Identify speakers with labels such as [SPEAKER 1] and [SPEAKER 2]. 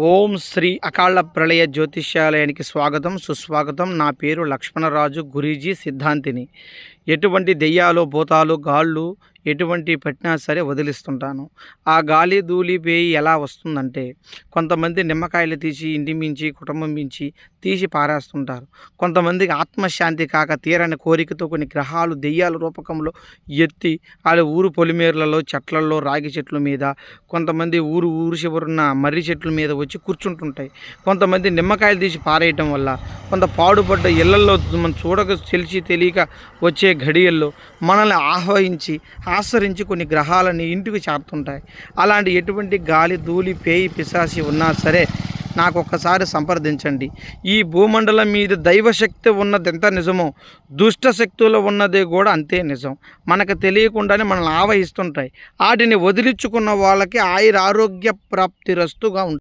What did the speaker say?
[SPEAKER 1] ఓం శ్రీ అకాళ ప్రళయ జ్యోతిష్యాలయానికి స్వాగతం సుస్వాగతం. నా పేరు లక్ష్మణరాజు, గురీజీ సిద్ధాంతిని. ఎటువంటి దెయ్యాలు భూతాలు గాళ్ళు ఎటువంటి పట్టినా సరే వదిలిస్తుంటాను. ఆ గాలి ధూళి పేయి ఎలా వస్తుందంటే, కొంతమంది నిమ్మకాయలు తీసి ఇంటి మించి కుటుంబం మించి తీసి పారేస్తుంటారు. కొంతమందికి ఆత్మశాంతి కాక తీరని కోరికతో కొన్ని గ్రహాలు దెయ్యాల రూపకంలో ఎత్తి వాళ్ళ ఊరు పొలిమేర్లలో చెట్లలో రాగి చెట్ల మీద, కొంతమంది ఊరు చివరున్న మర్రి చెట్ల మీద వచ్చి కూర్చుంటుంటాయి. కొంతమంది నిమ్మకాయలు తీసి పారేయటం వల్ల కొంత పాడుపడ్డ ఇళ్లల్లో మనం చూడక తెలిసి తెలియక వచ్చే ఘడియల్లో మనల్ని ఆశ్రయించి కొన్ని గ్రహాలని ఇంటికి చేరుతుంటాయి. అలాంటి ఎటువంటి గాలి ధూళి పేయి పిశాచి ఉన్నా సరే నాకు ఒక్కసారి సంప్రదించండి. ఈ భూమండలం మీద దైవశక్తి ఉన్నది ఎంత నిజమో, దుష్ట శక్తులు ఉన్నది కూడా అంతే నిజం. మనకు తెలియకుండానే మనల్ని ఆవహిస్తుంటాయి. వాటిని వదిలించుకున్న వాళ్ళకి ఆయురారోగ్య ప్రాప్తిరస్తుగా ఉంటుంది.